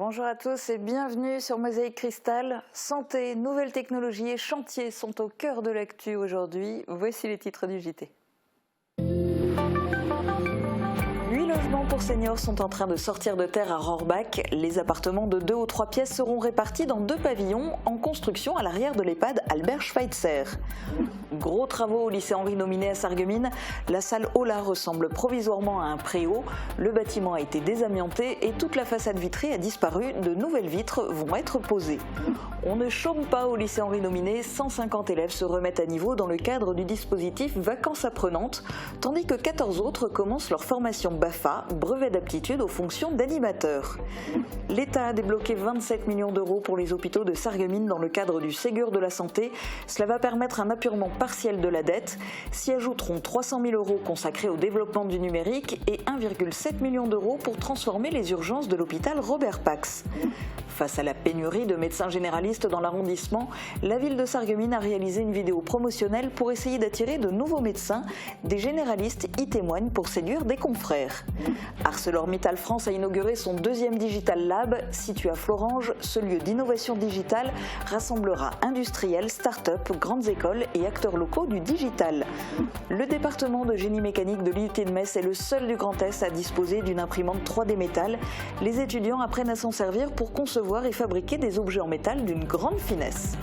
Bonjour à tous et bienvenue sur Mosaïque Cristal. Santé, nouvelles technologies et chantiers sont au cœur de l'actu aujourd'hui. Voici les titres du JT. 8 logements pour seniors sont en train de sortir de terre à Rohrbach. Les appartements de 2 ou 3 pièces seront répartis dans 2 pavillons en construction à l'arrière de l'EHPAD Albert Schweitzer. Gros travaux au lycée Henri Nominet à Sarreguemines. La salle Ola ressemble provisoirement à un préau. Le bâtiment a été désamianté et toute la façade vitrée a disparu. De nouvelles vitres vont être posées. On ne chôme pas au lycée Henri Nominet. 150 élèves se remettent à niveau dans le cadre du dispositif Vacances apprenantes, tandis que 14 autres commencent leur formation BAFA, brevet d'aptitude aux fonctions d'animateur. L'État a débloqué 27 millions d'euros pour les hôpitaux de Sarreguemines dans le cadre du Ségur de la santé. Cela va permettre un apurement partiel de la dette. S'y ajouteront 300 000 euros consacrés au développement du numérique et 1,7 million d'euros pour transformer les urgences de l'hôpital Robert Pax. Face à la pénurie de médecins généralistes dans l'arrondissement, la ville de Sarreguemines a réalisé une vidéo promotionnelle pour essayer d'attirer de nouveaux médecins. Des généralistes y témoignent pour séduire des confrères. ArcelorMittal France a inauguré son 2e Digital Lab. Situé à Florange, ce lieu d'innovation digitale rassemblera industriels, start-up, grandes écoles et acteurs locaux du digital. Le département de génie mécanique de l'IUT de Metz est le seul du Grand Est à disposer d'une imprimante 3D métal. Les étudiants apprennent à s'en servir pour concevoir et fabriquer des objets en métal d'une grande finesse.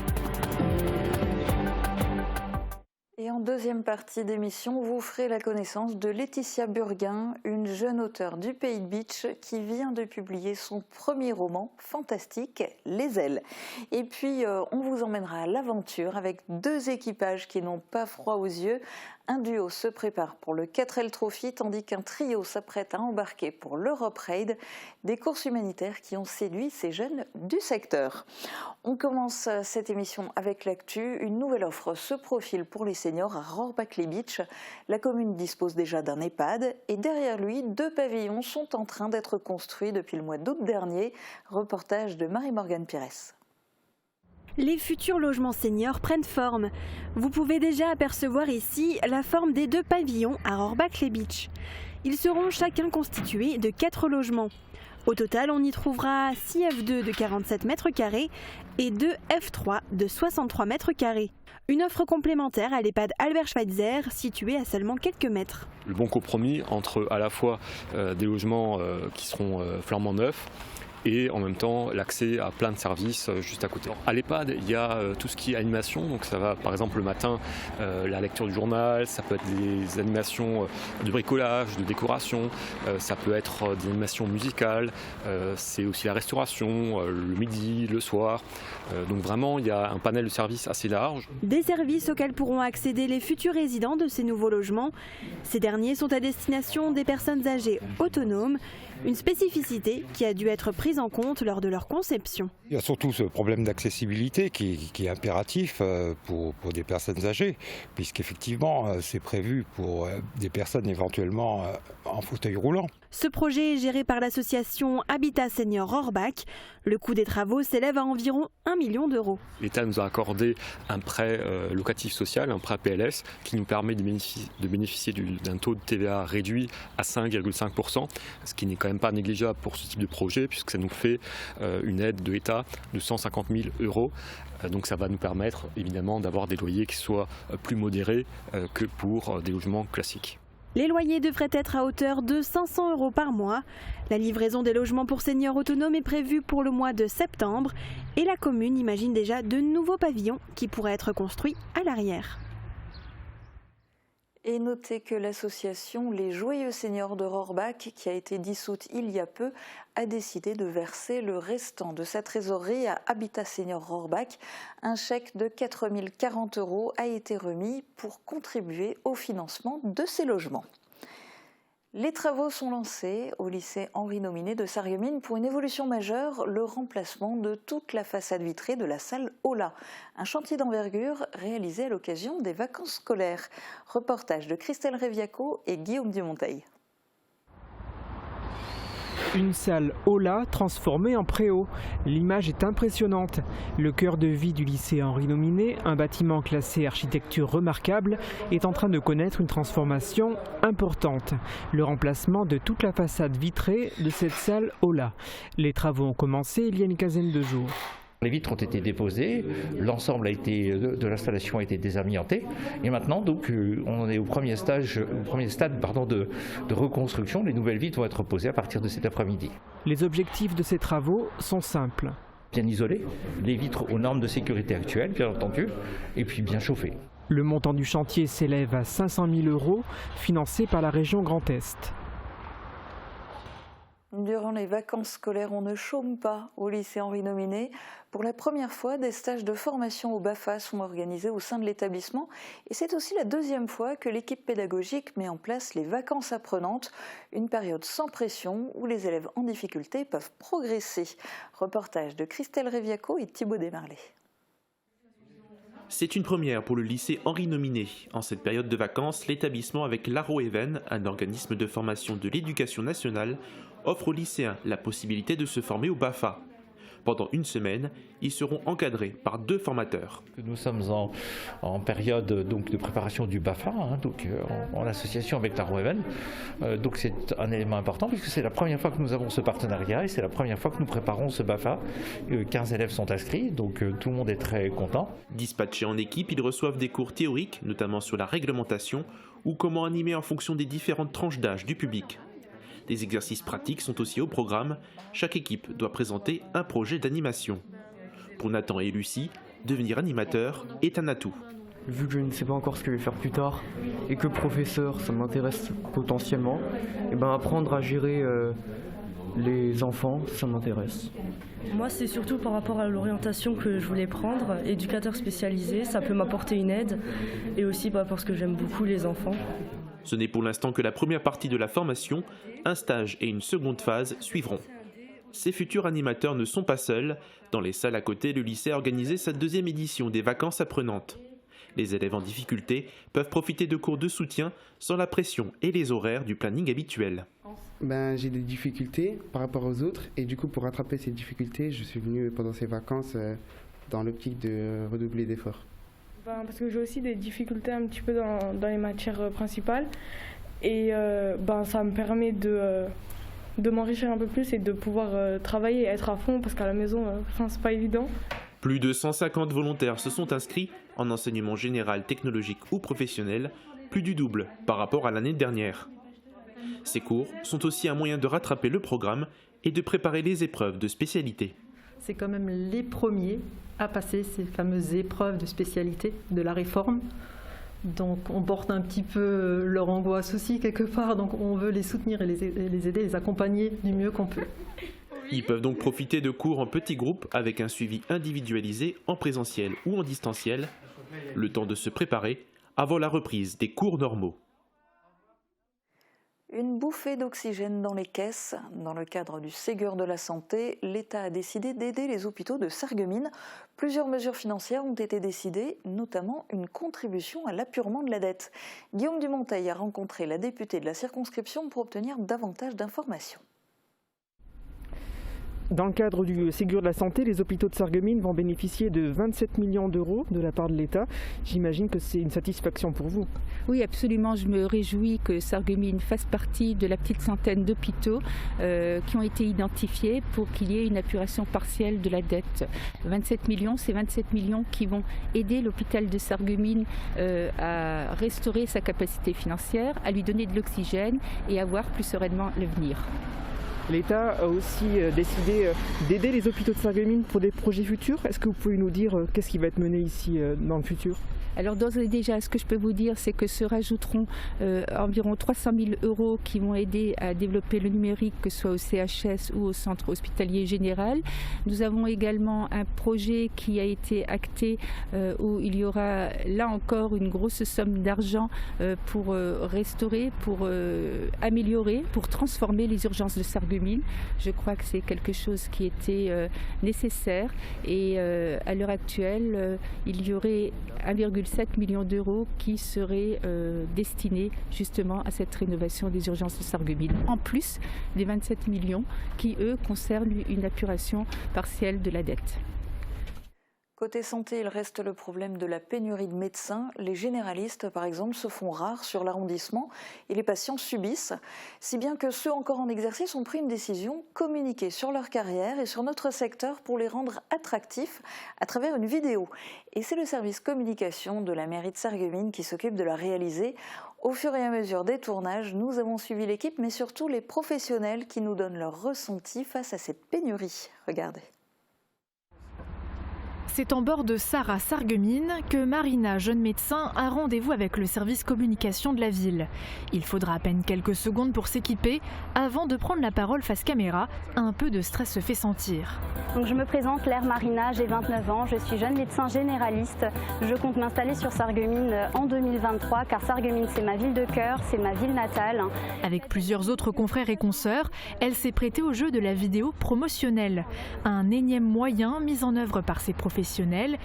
Et en deuxième partie d'émission, vous ferez la connaissance de Laetitia Burguin, une jeune auteure du Pays de Bitche qui vient de publier son premier roman fantastique, Les Ailes. Et puis, on vous emmènera à l'aventure avec 2 équipages qui n'ont pas froid aux yeux. Un duo se prépare pour le 4L Trophy, tandis qu'un trio s'apprête à embarquer pour l'Europe Raid, des courses humanitaires qui ont séduit ces jeunes du secteur. On commence cette émission avec l'actu. Une nouvelle offre se profile pour les seniors à Rohrbach-les-Bitches. La commune dispose déjà d'un EHPAD et derrière lui, 2 pavillons sont en train d'être construits depuis le mois d'août dernier. Reportage de Marie-Morgane Pires. Les futurs logements seniors prennent forme. Vous pouvez déjà apercevoir ici la forme des 2 pavillons à Rohrbach-les-Bitches. Ils seront chacun constitués de 4 logements. Au total, on y trouvera 6 F2 de 47 mètres carrés et 2 F3 de 63 mètres carrés. Une offre complémentaire à l'EHPAD Albert Schweitzer, situé à seulement quelques mètres. Le bon compromis entre à la fois des logements qui seront flambant neufs, et en même temps l'accès à plein de services juste à côté. À l'EHPAD, il y a tout ce qui est animation, donc ça va par exemple le matin, la lecture du journal, ça peut être des animations de bricolage, de décoration, ça peut être des animations musicales, c'est aussi la restauration, le midi, le soir. Donc vraiment, il y a un panel de services assez large. Des services auxquels pourront accéder les futurs résidents de ces nouveaux logements. Ces derniers sont à destination des personnes âgées autonomes, une spécificité qui a dû être prise en compte lors de leur conception. Il y a surtout ce problème d'accessibilité qui est impératif pour des personnes âgées, puisqu'effectivement c'est prévu pour des personnes éventuellement en fauteuil roulant. Ce projet est géré par l'association Habitat Senior Rohrbach. Le coût des travaux s'élève à environ 1 million d'euros. L'État nous a accordé un prêt locatif social, un prêt PLS, qui nous permet de bénéficier d'un taux de TVA réduit à 5,5%, ce qui n'est quand même pas négligeable pour ce type de projet, puisque ça nous fait une aide de l'État de 150 000 euros. Donc ça va nous permettre évidemment d'avoir des loyers qui soient plus modérés que pour des logements classiques. Les loyers devraient être à hauteur de 500 euros par mois. La livraison des logements pour seniors autonomes est prévue pour le mois de septembre et la commune imagine déjà de nouveaux pavillons qui pourraient être construits à l'arrière. Et notez que l'association Les Joyeux Seniors de Rohrbach, qui a été dissoute il y a peu, a décidé de verser le restant de sa trésorerie à Habitat Senior Rohrbach. Un chèque de 4 040 euros a été remis pour contribuer au financement de ces logements. Les travaux sont lancés au lycée Henri Nominet de Sarreguemines pour une évolution majeure, le remplacement de toute la façade vitrée de la salle Ola. Un chantier d'envergure réalisé à l'occasion des vacances scolaires. Reportage de Christelle Reviaco et Guillaume Dumonteil. Une salle Ola transformée en préau. L'image est impressionnante. Le cœur de vie du lycée Henri Nominé, un bâtiment classé architecture remarquable, est en train de connaître une transformation importante. Le remplacement de toute la façade vitrée de cette salle Ola. Les travaux ont commencé il y a une quinzaine de jours. Les vitres ont été déposées, l'ensemble de l'installation a été désamianté et maintenant donc on est au premier stade de reconstruction. Les nouvelles vitres vont être posées à partir de cet après-midi. Les objectifs de ces travaux sont simples. Bien isoler, les vitres aux normes de sécurité actuelles bien entendu, et puis bien chauffer. Le montant du chantier s'élève à 500 000 €, financé par la région Grand Est. Durant les vacances scolaires, on ne chôme pas au lycée Henri Nominé. Pour la première fois, des stages de formation au BAFA sont organisés au sein de l'établissement. Et c'est aussi la deuxième fois que l'équipe pédagogique met en place les vacances apprenantes, une période sans pression où les élèves en difficulté peuvent progresser. Reportage de Christelle Réviaco et Thibaut Desmarlais. C'est une première pour le lycée Henri Nominé. En cette période de vacances, l'établissement avec l'Aro Even, un organisme de formation de l'éducation nationale, offre aux lycéens la possibilité de se former au BAFA. Pendant une semaine, ils seront encadrés par 2 formateurs. Nous sommes en période donc, de préparation du BAFA, en association avec l'Aro Even. Donc c'est un élément important puisque c'est la première fois que nous avons ce partenariat et c'est la première fois que nous préparons ce BAFA. 15 élèves sont inscrits, donc tout le monde est très content. Dispatchés en équipe, ils reçoivent des cours théoriques, notamment sur la réglementation ou comment animer en fonction des différentes tranches d'âge du public. Des exercices pratiques sont aussi au programme. Chaque équipe doit présenter un projet d'animation. Pour Nathan et Lucie, devenir animateur est un atout. Vu que je ne sais pas encore ce que je vais faire plus tard et que professeur, ça m'intéresse potentiellement, et apprendre à gérer les enfants, ça m'intéresse. Moi, c'est surtout par rapport à l'orientation que je voulais prendre. Éducateur spécialisé, ça peut m'apporter une aide et aussi parce que j'aime beaucoup les enfants. Ce n'est pour l'instant que la première partie de la formation, un stage et une seconde phase suivront. Ces futurs animateurs ne sont pas seuls. Dans les salles à côté, le lycée a organisé sa 2e édition des vacances apprenantes. Les élèves en difficulté peuvent profiter de cours de soutien sans la pression et les horaires du planning habituel. J'ai des difficultés par rapport aux autres et du coup pour rattraper ces difficultés, je suis venu pendant ces vacances dans l'optique de redoubler d'efforts. Parce que j'ai aussi des difficultés un petit peu dans les matières principales et ça me permet de m'enrichir un peu plus et de pouvoir travailler et être à fond parce qu'à la maison, c'est pas évident. Plus de 150 volontaires se sont inscrits en enseignement général, technologique ou professionnel, plus du double par rapport à l'année dernière. Ces cours sont aussi un moyen de rattraper le programme et de préparer les épreuves de spécialité. C'est quand même les premiers à passer ces fameuses épreuves de spécialité de la réforme. Donc on porte un petit peu leur angoisse aussi quelque part, donc on veut les soutenir et les aider, les accompagner du mieux qu'on peut. Ils peuvent donc profiter de cours en petits groupes avec un suivi individualisé en présentiel ou en distanciel, le temps de se préparer avant la reprise des cours normaux. Une bouffée d'oxygène dans les caisses. Dans le cadre du Ségur de la santé, l'État a décidé d'aider les hôpitaux de Sarreguemines. Plusieurs mesures financières ont été décidées, notamment une contribution à l'apurement de la dette. Guillaume Dumonteil a rencontré la députée de la circonscription pour obtenir davantage d'informations. Dans le cadre du Ségur de la santé, les hôpitaux de Sarreguemines vont bénéficier de 27 millions d'euros de la part de l'État. J'imagine que c'est une satisfaction pour vous. Oui, absolument. Je me réjouis que Sarreguemines fasse partie de la petite centaine d'hôpitaux qui ont été identifiés pour qu'il y ait une apuration partielle de la dette. 27 millions, c'est 27 millions qui vont aider l'hôpital de Sarreguemines à restaurer sa capacité financière, à lui donner de l'oxygène et à voir plus sereinement l'avenir. L'État a aussi décidé d'aider les hôpitaux de Sarreguemines pour des projets futurs. Est-ce que vous pouvez nous dire qu'est-ce qui va être mené ici dans le futur ? Alors d'ores et déjà, ce que je peux vous dire, c'est que se rajouteront environ 300 000 euros qui vont aider à développer le numérique, que ce soit au CHS ou au centre hospitalier général. Nous avons également un projet qui a été acté où il y aura là encore une grosse somme d'argent pour restaurer, pour améliorer, pour transformer les urgences de Sarreguemines. Je crois que c'est quelque chose qui était nécessaire et à l'heure actuelle, il y aurait 1,8 1,7 million d'euros qui seraient destinés justement à cette rénovation des urgences de Sarreguemines, en plus des 27 millions qui, eux, concernent une apuration partielle de la dette. Côté santé, il reste le problème de la pénurie de médecins. Les généralistes, par exemple, se font rares sur l'arrondissement et les patients subissent, si bien que ceux encore en exercice ont pris une décision, communiquer sur leur carrière et sur notre secteur pour les rendre attractifs à travers une vidéo. Et c'est le service communication de la mairie de Sarreguemines qui s'occupe de la réaliser. Au fur et à mesure des tournages, nous avons suivi l'équipe, mais surtout les professionnels qui nous donnent leur ressenti face à cette pénurie. Regardez. C'est en bord de Sarre à Sarreguemines que Marina, jeune médecin, a rendez-vous avec le service communication de la ville. Il faudra à peine quelques secondes pour s'équiper avant de prendre la parole face caméra. Un peu de stress se fait sentir. Donc je me présente, Claire Marina, j'ai 29 ans, je suis jeune médecin généraliste. Je compte m'installer sur Sarreguemines en 2023 car Sarreguemines c'est ma ville de cœur, c'est ma ville natale. Avec plusieurs autres confrères et consoeurs, elle s'est prêtée au jeu de la vidéo promotionnelle. Un énième moyen mis en œuvre par ses professionnels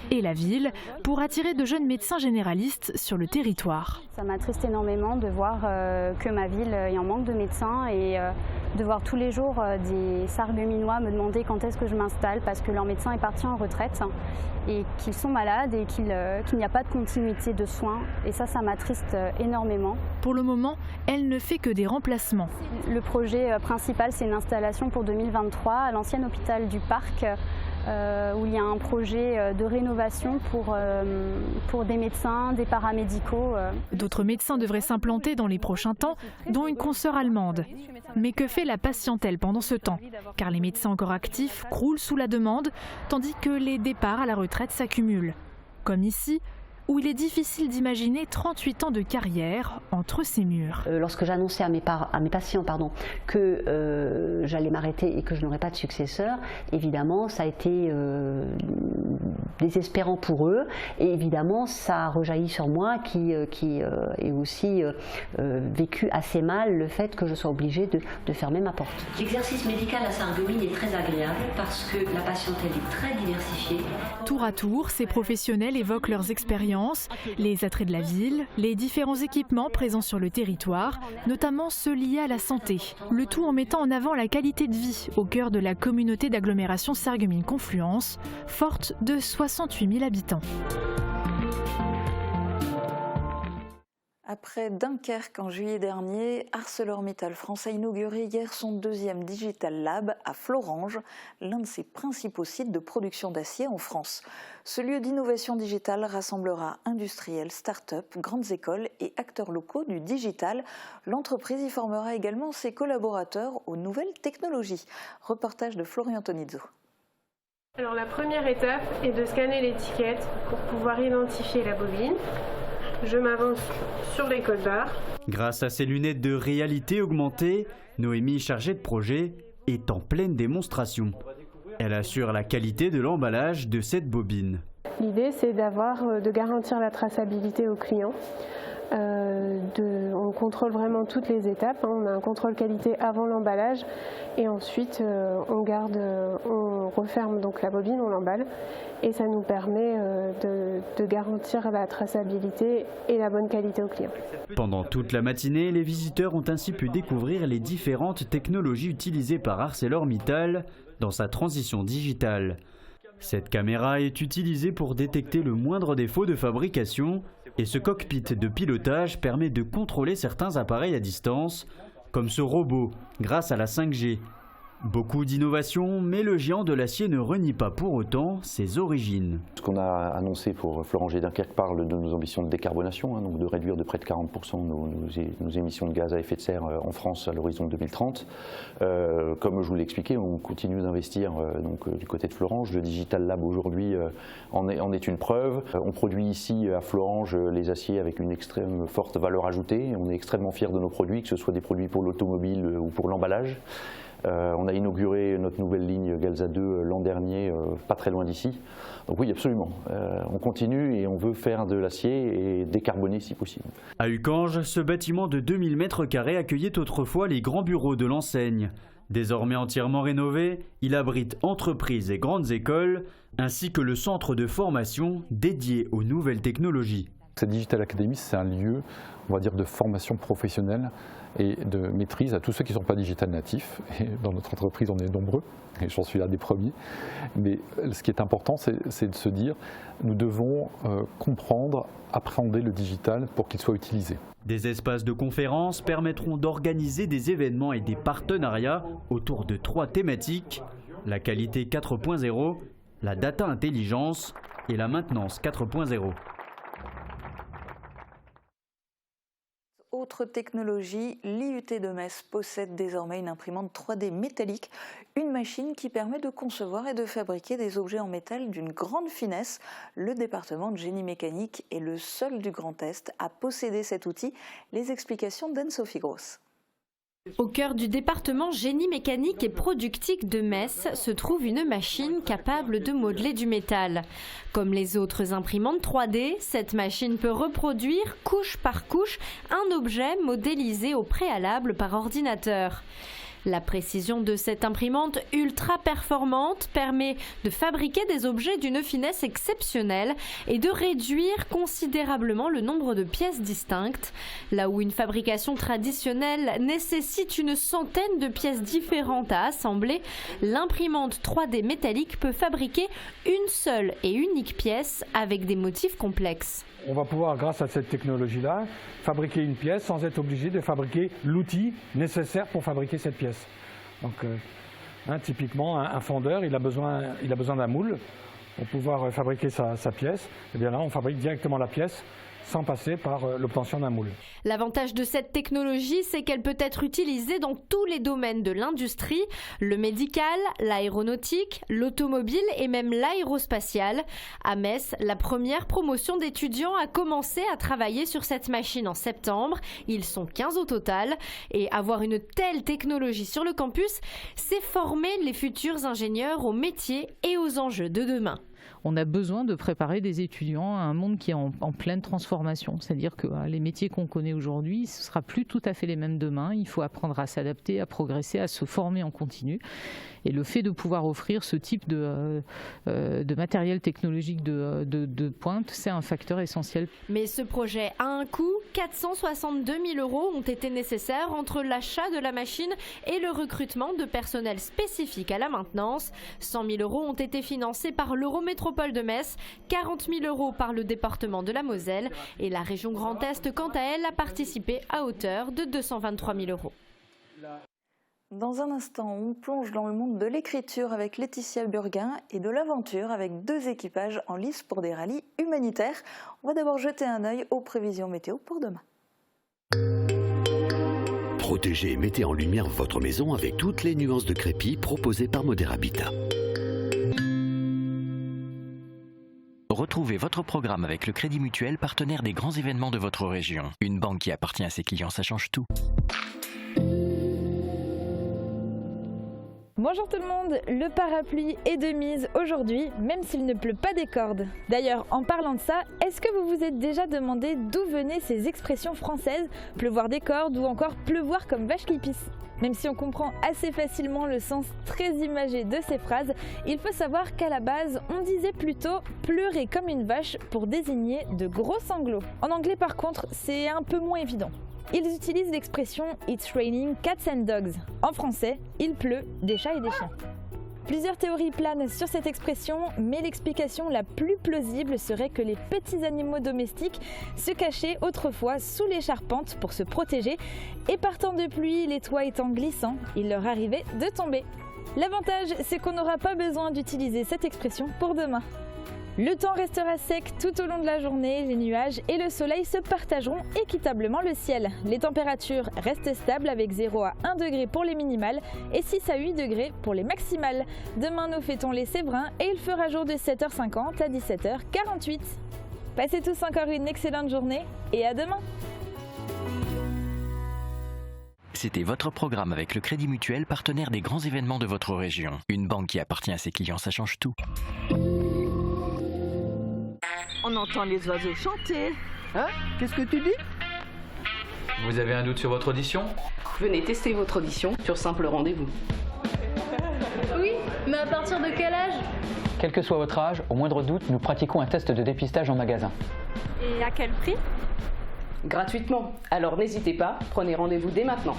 et la ville pour attirer de jeunes médecins généralistes sur le territoire. Ça m'attriste énormément de voir que ma ville est en manque de médecins et de voir tous les jours des Sarregueminois me demander quand est-ce que je m'installe parce que leur médecin est parti en retraite et qu'ils sont malades et qu'il n'y a pas de continuité de soins. Et ça m'attriste énormément. Pour le moment, elle ne fait que des remplacements. Le projet principal, c'est une installation pour 2023 à l'ancien hôpital du Parc. Où il y a un projet de rénovation pour des médecins, des paramédicaux. D'autres médecins devraient s'implanter dans les prochains temps, dont une consoeur allemande. Mais que fait la patientèle pendant ce temps? Car les médecins encore actifs croulent sous la demande, tandis que les départs à la retraite s'accumulent. Comme ici, où il est difficile d'imaginer 38 ans de carrière entre ces murs. Lorsque j'annonçais à mes patients que j'allais m'arrêter et que je n'aurais pas de successeur, évidemment ça a été désespérant pour eux et évidemment ça a rejailli sur moi qui ai aussi vécu assez mal le fait que je sois obligée de fermer ma porte. L'exercice médical à Sarreguemines est très agréable parce que la patientèle est très diversifiée. Tour à tour, ces professionnels évoquent leurs expériences, les attraits de la ville, les différents équipements présents sur le territoire, notamment ceux liés à la santé. Le tout en mettant en avant la qualité de vie au cœur de la communauté d'agglomération Sarreguemines-Confluence, forte de 68 000 habitants. Après Dunkerque en juillet dernier, ArcelorMittal France a inauguré hier son deuxième Digital Lab à Florange, l'un de ses principaux sites de production d'acier en France. Ce lieu d'innovation digitale rassemblera industriels, start-up, grandes écoles et acteurs locaux du digital. L'entreprise y formera également ses collaborateurs aux nouvelles technologies. Reportage de Florian Tonizzo. Alors la première étape est de scanner l'étiquette pour pouvoir identifier la bobine. Je m'avance sur les codes barres. Grâce à ses lunettes de réalité augmentée, Noémie, chargée de projet, est en pleine démonstration. Elle assure la qualité de l'emballage de cette bobine. L'idée, c'est de garantir la traçabilité au client. On contrôle vraiment toutes les étapes. On a un contrôle qualité avant l'emballage et ensuite on referme donc la bobine, on l'emballe et ça nous permet de garantir la traçabilité et la bonne qualité au client. Pendant toute la matinée, les visiteurs ont ainsi pu découvrir les différentes technologies utilisées par ArcelorMittal dans sa transition digitale. Cette caméra est utilisée pour détecter le moindre défaut de fabrication et ce cockpit de pilotage permet de contrôler certains appareils à distance, comme ce robot, grâce à la 5G. Beaucoup d'innovations, mais le géant de l'acier ne renie pas pour autant ses origines. Ce qu'on a annoncé pour Florange et Dunkerque parle de nos ambitions de décarbonation, donc de réduire de près de 40% nos émissions de gaz à effet de serre en France à l'horizon 2030. Comme je vous l'ai expliqué, on continue d'investir du côté de Florange. Le Digital Lab aujourd'hui en est une preuve. On produit ici à Florange les aciers avec une extrême forte valeur ajoutée. On est extrêmement fiers de nos produits, que ce soit des produits pour l'automobile ou pour l'emballage. On a inauguré notre nouvelle ligne Galza 2 l'an dernier, pas très loin d'ici. Donc oui, absolument. On continue et on veut faire de l'acier et décarboner si possible. À Ucange, ce bâtiment de 2000 m² accueillait autrefois les grands bureaux de l'enseigne. Désormais entièrement rénové, il abrite entreprises et grandes écoles, ainsi que le centre de formation dédié aux nouvelles technologies. Cette Digital Academy, c'est un lieu, on va dire, de formation professionnelle et de maîtrise à tous ceux qui ne sont pas digital natifs. Et dans notre entreprise, on est nombreux, et j'en suis l'un des premiers. Mais ce qui est important, c'est de se dire, nous devons comprendre, appréhender le digital pour qu'il soit utilisé. Des espaces de conférences permettront d'organiser des événements et des partenariats autour de 3 thématiques, la qualité 4.0, la data intelligence et la maintenance 4.0. Autre technologie, l'IUT de Metz possède désormais une imprimante 3D métallique, une machine qui permet de concevoir et de fabriquer des objets en métal d'une grande finesse. Le département de génie mécanique est le seul du Grand Est à posséder cet outil. Les explications d'Anne-Sophie Gross. Au cœur du département génie mécanique et productique de Metz se trouve une machine capable de modeler du métal. Comme les autres imprimantes 3D, cette machine peut reproduire couche par couche un objet modélisé au préalable par ordinateur. La précision de cette imprimante ultra performante permet de fabriquer des objets d'une finesse exceptionnelle et de réduire considérablement le nombre de pièces distinctes. Là où une fabrication traditionnelle nécessite une centaine de pièces différentes à assembler, l'imprimante 3D métallique peut fabriquer une seule et unique pièce avec des motifs complexes. On va pouvoir, grâce à cette technologie-là, fabriquer une pièce sans être obligé de fabriquer l'outil nécessaire pour fabriquer cette pièce. Donc, typiquement, un fondeur, il a besoin d'un moule pour pouvoir fabriquer sa pièce. Et bien là, on fabrique directement la pièce sans passer par l'obtention d'un moule. L'avantage de cette technologie, c'est qu'elle peut être utilisée dans tous les domaines de l'industrie, le médical, l'aéronautique, l'automobile et même l'aérospatiale. À Metz, la première promotion d'étudiants a commencé à travailler sur cette machine en septembre. Ils sont 15 au total. Et avoir une telle technologie sur le campus, c'est former les futurs ingénieurs aux métiers et aux enjeux de demain. On a besoin de préparer des étudiants à un monde qui est en pleine transformation. C'est-à-dire que les métiers qu'on connaît aujourd'hui, ce ne sera plus tout à fait les mêmes demain. Il faut apprendre à s'adapter, à progresser, à se former en continu. Et le fait de pouvoir offrir ce type de matériel technologique de pointe, c'est un facteur essentiel. Mais ce projet a un coût. 462 000 € ont été nécessaires entre l'achat de la machine et le recrutement de personnel spécifique à la maintenance. 100 000 € ont été financés par l'Eurométropole de Metz, 40 000 € par le département de la Moselle et la région Grand Est, quant à elle, a participé à hauteur de 223 000 €. Dans un instant, on plonge dans le monde de l'écriture avec Laetitia Burguin et de l'aventure avec 2 équipages en lice pour des rallyes humanitaires. On va d'abord jeter un œil aux prévisions météo pour demain. Protégez et mettez en lumière votre maison avec toutes les nuances de crépi proposées par Modèle Habitat. Retrouvez votre programme avec le Crédit Mutuel, partenaire des grands événements de votre région. Une banque qui appartient à ses clients, ça change tout. Bonjour tout le monde, le parapluie est de mise aujourd'hui, même s'il ne pleut pas des cordes. D'ailleurs, en parlant de ça, est-ce que vous vous êtes déjà demandé d'où venaient ces expressions françaises, pleuvoir des cordes ou encore pleuvoir comme vache qui pisse? Même si on comprend assez facilement le sens très imagé de ces phrases, il faut savoir qu'à la base, on disait plutôt pleurer comme une vache pour désigner de gros sanglots. En anglais par contre, c'est un peu moins évident. Ils utilisent l'expression « It's raining cats and dogs ». En français, il pleut des chats et des chiens. Plusieurs théories planent sur cette expression, mais l'explication la plus plausible serait que les petits animaux domestiques se cachaient autrefois sous les charpentes pour se protéger, et par temps de pluie, les toits étant glissants, il leur arrivait de tomber. L'avantage, c'est qu'on n'aura pas besoin d'utiliser cette expression pour demain. Le temps restera sec tout au long de la journée, les nuages et le soleil se partageront équitablement le ciel. Les températures restent stables avec 0 à 1 degré pour les minimales et 6 à 8 degrés pour les maximales. Demain nous fêtons les Séverins et il fera jour de 7h50 à 17h48. Passez tous encore une excellente journée et à demain. C'était votre programme avec le Crédit Mutuel, partenaire des grands événements de votre région. Une banque qui appartient à ses clients, ça change tout. On entend les oiseaux chanter. Hein? Qu'est-ce que tu dis? Vous avez un doute sur votre audition? Venez tester votre audition sur simple rendez-vous. Oui, mais à partir de quel âge? Quel que soit votre âge, au moindre doute, nous pratiquons un test de dépistage en magasin. Et à quel prix? Gratuitement. Alors n'hésitez pas, prenez rendez-vous dès maintenant.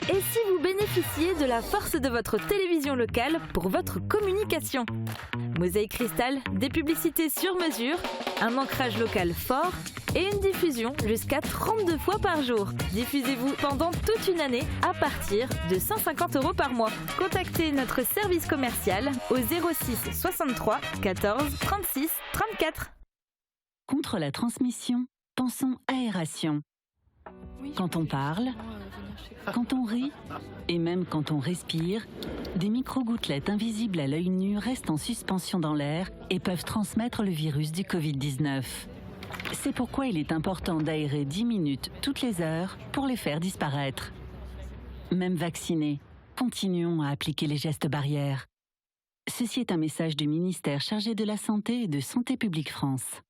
Et si vous bénéficiez de la force de votre télévision locale pour votre communication? Mosaïque Cristal, des publicités sur mesure, un ancrage local fort et une diffusion jusqu'à 32 fois par jour. Diffusez-vous pendant toute une année à partir de 150 € par mois. Contactez notre service commercial au 06 63 14 36 34. Contre la transmission, pensons aération. Quand on parle, quand on rit et même quand on respire, des micro-gouttelettes invisibles à l'œil nu restent en suspension dans l'air et peuvent transmettre le virus du Covid-19. C'est pourquoi il est important d'aérer 10 minutes toutes les heures pour les faire disparaître. Même vaccinés, continuons à appliquer les gestes barrières. Ceci est un message du ministère chargé de la Santé et de Santé publique France.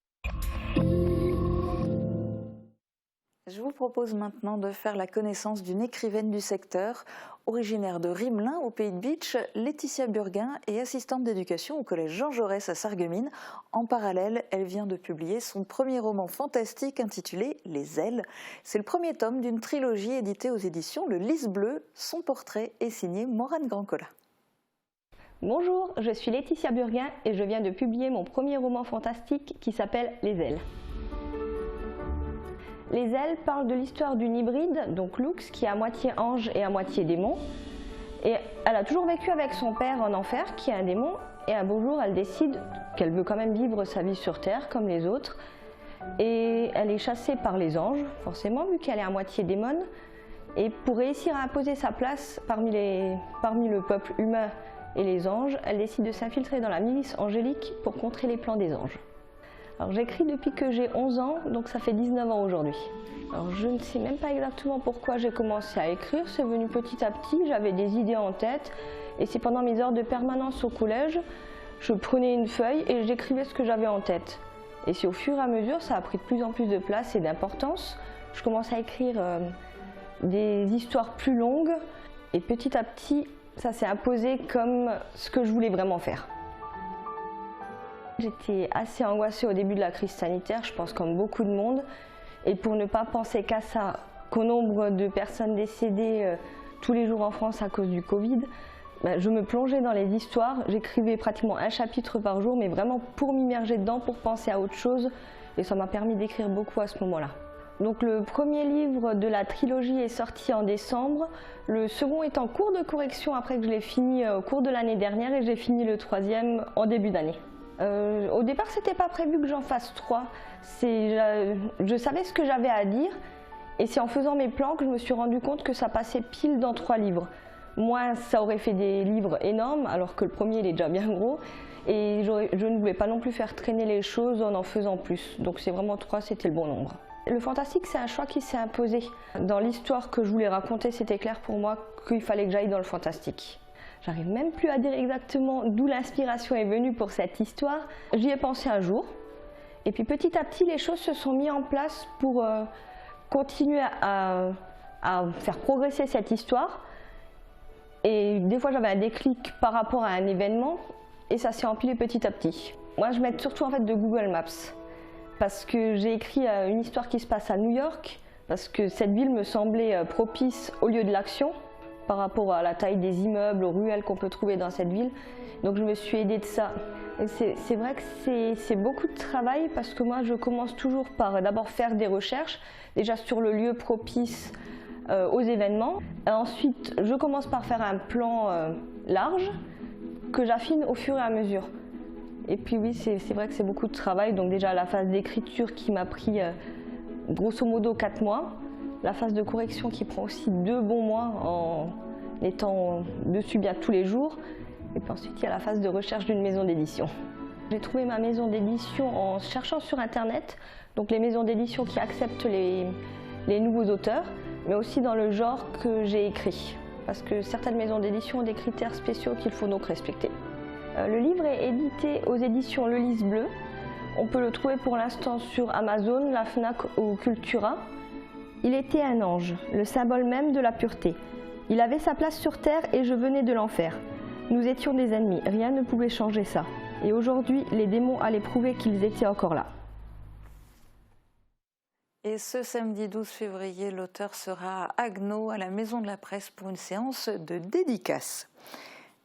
Je vous propose maintenant de faire la connaissance d'une écrivaine du secteur. Originaire de Rimelin, au Pays de Bitche, Laetitia Burguin est assistante d'éducation au collège Jean Jaurès à Sarreguemines. En parallèle, elle vient de publier son premier roman fantastique intitulé Les Ailes. C'est le premier tome d'une trilogie éditée aux éditions Le Lys Bleu. Son portrait est signé Morane Grandcola. Bonjour, je suis Laetitia Burguin et je viens de publier mon premier roman fantastique qui s'appelle Les Ailes. Les Ailes parlent de l'histoire d'une hybride, donc Lux, qui est à moitié ange et à moitié démon. Et elle a toujours vécu avec son père en enfer, qui est un démon, et un beau jour, elle décide qu'elle veut quand même vivre sa vie sur Terre, comme les autres. Et elle est chassée par les anges, forcément, vu qu'elle est à moitié démon. Et pour réussir à imposer sa place parmi le peuple humain et les anges, elle décide de s'infiltrer dans la milice angélique pour contrer les plans des anges. Alors j'écris depuis que j'ai 11 ans, donc ça fait 19 ans aujourd'hui. Alors je ne sais même pas exactement pourquoi j'ai commencé à écrire, c'est venu petit à petit, j'avais des idées en tête et c'est pendant mes heures de permanence au collège, je prenais une feuille et j'écrivais ce que j'avais en tête. Et c'est au fur et à mesure, ça a pris de plus en plus de place et d'importance. Je commence à écrire des histoires plus longues et petit à petit, ça s'est imposé comme ce que je voulais vraiment faire. J'étais assez angoissée au début de la crise sanitaire, je pense comme beaucoup de monde. Et pour ne pas penser qu'à ça, qu'au nombre de personnes décédées tous les jours en France à cause du Covid, je me plongeais dans les histoires. J'écrivais pratiquement un chapitre par jour, mais vraiment pour m'immerger dedans, pour penser à autre chose. Et ça m'a permis d'écrire beaucoup à ce moment-là. Donc le premier livre de la trilogie est sorti en décembre. Le second est en cours de correction après que je l'ai fini au cours de l'année dernière et j'ai fini le troisième en début d'année. Au départ, c'était pas prévu que j'en fasse 3. Je savais ce que j'avais à dire et c'est en faisant mes plans que je me suis rendu compte que ça passait pile dans 3 livres. Moi, ça aurait fait des livres énormes alors que le premier il est déjà bien gros et je ne voulais pas non plus faire traîner les choses en faisant plus. Donc c'est vraiment 3, c'était le bon nombre. Le fantastique, c'est un choix qui s'est imposé. Dans l'histoire que je voulais raconter, c'était clair pour moi qu'il fallait que j'aille dans le fantastique. J'arrive même plus à dire exactement d'où l'inspiration est venue pour cette histoire. J'y ai pensé un jour. Et puis petit à petit, les choses se sont mises en place pour continuer à faire progresser cette histoire. Et des fois, j'avais un déclic par rapport à un événement. Et ça s'est empilé petit à petit. Moi, je m'aide surtout en fait de Google Maps. Parce que j'ai écrit une histoire qui se passe à New York. Parce que cette ville me semblait propice au lieu de l'action, par rapport à la taille des immeubles, aux ruelles qu'on peut trouver dans cette ville. Donc je me suis aidée de ça. C'est vrai que c'est beaucoup de travail parce que moi je commence toujours par d'abord faire des recherches, déjà sur le lieu propice aux événements. Ensuite je commence par faire un plan large que j'affine au fur et à mesure. Et puis oui, c'est vrai que c'est beaucoup de travail. Donc déjà la phase d'écriture qui m'a pris grosso modo 4 mois. La phase de correction qui prend aussi 2 bons mois en étant dessus bien tous les jours. Et puis ensuite, il y a la phase de recherche d'une maison d'édition. J'ai trouvé ma maison d'édition en cherchant sur Internet, donc les maisons d'édition qui acceptent les nouveaux auteurs, mais aussi dans le genre que j'ai écrit. Parce que certaines maisons d'édition ont des critères spéciaux qu'il faut donc respecter. Le livre est édité aux éditions Le Lys Bleu. On peut le trouver pour l'instant sur Amazon, la Fnac ou Cultura. Il était un ange, le symbole même de la pureté. Il avait sa place sur Terre et je venais de l'enfer. Nous étions des ennemis, rien ne pouvait changer ça. Et aujourd'hui, les démons allaient prouver qu'ils étaient encore là. Et ce samedi 12 février, l'auteur sera à Haguenau, à la Maison de la Presse, pour une séance de dédicace.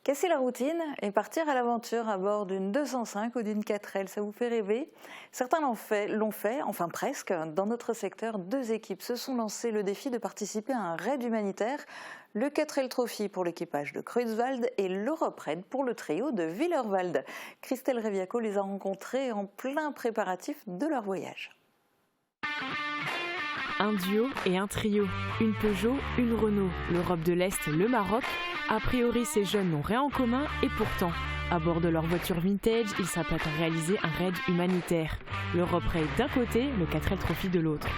Casser la routine et partir à l'aventure à bord d'une 205 ou d'une 4L, ça vous fait rêver? Certains l'ont fait, enfin presque. Dans notre secteur, 2 équipes se sont lancées le défi de participer à un raid humanitaire. Le 4L Trophy pour l'équipage de Creutzwald et l'Europe Raid pour le trio de Willerwald. Christelle Reviaco les a rencontrés en plein préparatif de leur voyage. Un duo et un trio, une Peugeot, une Renault, l'Europe de l'Est, le Maroc. A priori, ces jeunes n'ont rien en commun et pourtant, à bord de leur voiture vintage, ils s'apprêtent à réaliser un raid humanitaire. L'Europe Raid d'un côté, le 4L Trophy de l'autre.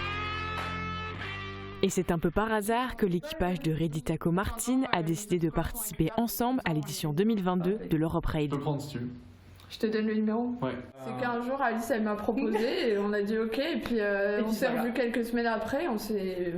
Et c'est un peu par hasard que l'équipage de Reditaco Martin a décidé de participer ensemble à l'édition 2022 de l'Europe Raid. Je peux prendre si tu veux. Je te donne le numéro. Ouais. C'est qu'un jour Alice elle m'a proposé et on a dit ok et puis on s'est revus quelques semaines après, on s'est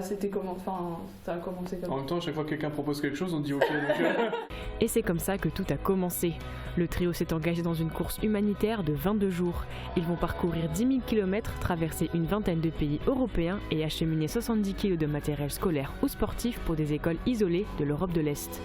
c'était comment, enfin ça a commencé comme ça. En même temps, à chaque fois que quelqu'un propose quelque chose, on dit ok. Donc, Et c'est comme ça que tout a commencé. Le trio s'est engagé dans une course humanitaire de 22 jours. Ils vont parcourir 10 000 km, traverser une vingtaine de pays européens et acheminer 70 kg de matériel scolaire ou sportif pour des écoles isolées de l'Europe de l'Est.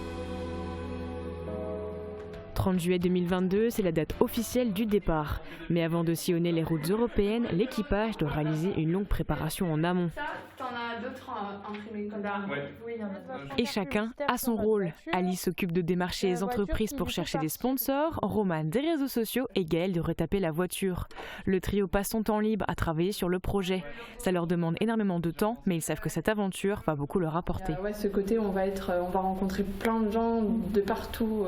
30 juillet 2022, c'est la date officielle du départ. Mais avant de sillonner les routes européennes, l'équipage doit réaliser une longue préparation en amont. T'en as d'autres imprimés comme ça? Oui, il y en a d'autres. Et chacun a son rôle. Alice s'occupe de démarcher les entreprises pour chercher des sponsors, Roman des réseaux sociaux et Gaël de retaper la voiture. Le trio passe son temps libre à travailler sur le projet. Ça leur demande énormément de temps, mais ils savent que cette aventure va beaucoup leur apporter. Ouais, ce côté, on va rencontrer plein de gens de partout.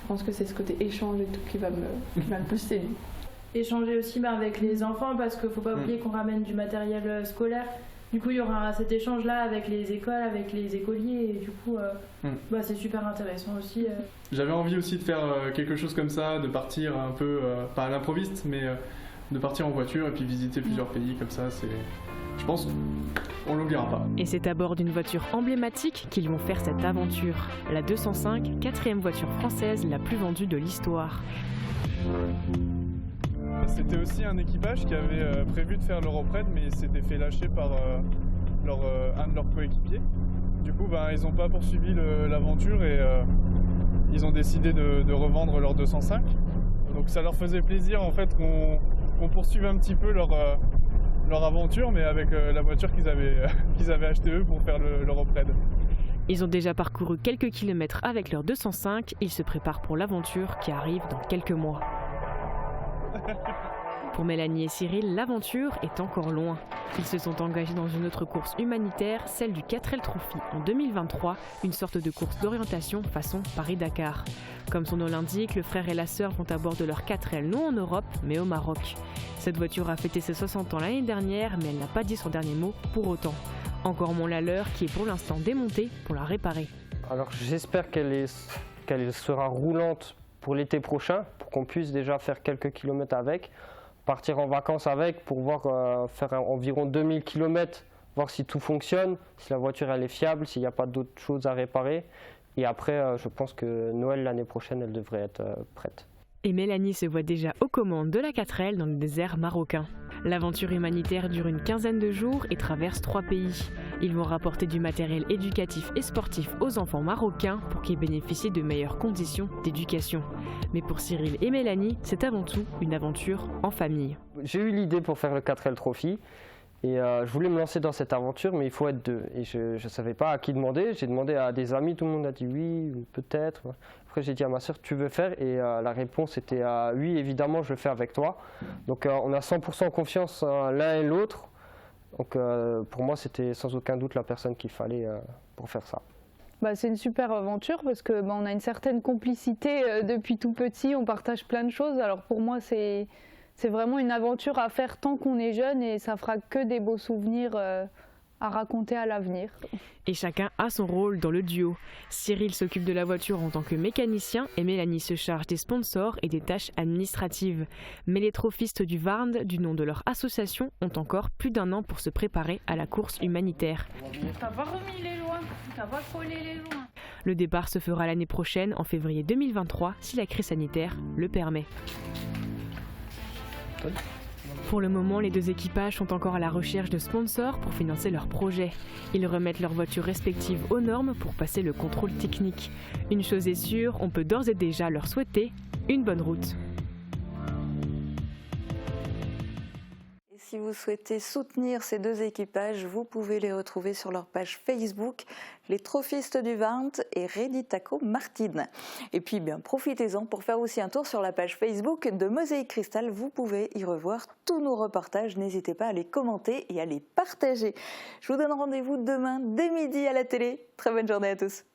Je pense que c'est ce côté échange et tout qui va me pousser. Échanger aussi avec les enfants parce qu'il ne faut pas oublier qu'on ramène du matériel scolaire. Du coup, il y aura cet échange-là avec les écoles, avec les écoliers et du coup, c'est super intéressant aussi. J'avais envie aussi de faire quelque chose comme ça, de partir un peu, pas à l'improviste, mais de partir en voiture et puis visiter plusieurs pays comme ça, je pense qu'on l'oubliera pas. Et c'est à bord d'une voiture emblématique qu'ils vont faire cette aventure. La 205, 4e voiture française la plus vendue de l'histoire. C'était aussi un équipage qui avait prévu de faire l'Europe Raid, mais il s'était fait lâcher par un de leurs coéquipiers. Du coup, ils n'ont pas poursuivi l'aventure et ils ont décidé de revendre leur 205. Donc ça leur faisait plaisir en fait qu'on poursuive un petit peu leur aventure, mais avec la voiture qu'ils avaient achetée eux pour faire l'Europe Raid. Ils ont déjà parcouru quelques kilomètres avec leur 205, ils se préparent pour l'aventure qui arrive dans quelques mois. Pour Mélanie et Cyril, l'aventure est encore loin. Ils se sont engagés dans une autre course humanitaire, celle du 4L Trophy en 2023, une sorte de course d'orientation façon Paris-Dakar. Comme son nom l'indique, le frère et la sœur vont à bord de leur 4L, non en Europe, mais au Maroc. Cette voiture a fêté ses 60 ans l'année dernière, mais elle n'a pas dit son dernier mot pour autant. Encore moins la leur, qui est pour l'instant démontée pour la réparer. Alors j'espère qu'elle sera roulante pour l'été prochain, pour qu'on puisse déjà faire quelques kilomètres avec, partir en vacances avec pour voir faire environ 2000 km, voir si tout fonctionne, si la voiture elle est fiable, s'il n'y a pas d'autres choses à réparer. Et après, je pense que Noël l'année prochaine, elle devrait être prête. Et Mélanie se voit déjà aux commandes de la 4L dans le désert marocain. L'aventure humanitaire dure une quinzaine de jours et traverse 3 pays. Ils vont rapporter du matériel éducatif et sportif aux enfants marocains pour qu'ils bénéficient de meilleures conditions d'éducation. Mais pour Cyril et Mélanie, c'est avant tout une aventure en famille. J'ai eu l'idée pour faire le 4L Trophy et je voulais me lancer dans cette aventure, mais il faut être 2. Et je ne savais pas à qui demander. J'ai demandé à des amis, tout le monde a dit oui, peut-être. Après j'ai dit à ma soeur, tu veux faire? Et la réponse était oui, évidemment, je le fais avec toi. Donc on a 100% confiance l'un et l'autre. Donc pour moi, c'était sans aucun doute la personne qu'il fallait pour faire ça. C'est une super aventure parce que on a une certaine complicité depuis tout petit, on partage plein de choses. Alors pour moi, c'est vraiment une aventure à faire tant qu'on est jeune et ça fera que des beaux souvenirs à raconter à l'avenir. Et chacun a son rôle dans le duo. Cyril s'occupe de la voiture en tant que mécanicien et Mélanie se charge des sponsors et des tâches administratives. Mais les trophistes du Varnd, du nom de leur association, ont encore plus d'1 an pour se préparer à la course humanitaire. T'as pas remis les lois, t'as pas collé les lois. Le départ se fera l'année prochaine, en février 2023, si la crise sanitaire le permet. Pour le moment, les 2 équipages sont encore à la recherche de sponsors pour financer leur projet. Ils remettent leurs voitures respectives aux normes pour passer le contrôle technique. Une chose est sûre, on peut d'ores et déjà leur souhaiter une bonne route. Si vous souhaitez soutenir ces 2 équipages, vous pouvez les retrouver sur leur page Facebook, les trophistes du Varnd et Redi Taco Martin. Et puis profitez-en pour faire aussi un tour sur la page Facebook de Mosaïque Cristal. Vous pouvez y revoir tous nos reportages. N'hésitez pas à les commenter et à les partager. Je vous donne rendez-vous demain dès midi à la télé. Très bonne journée à tous.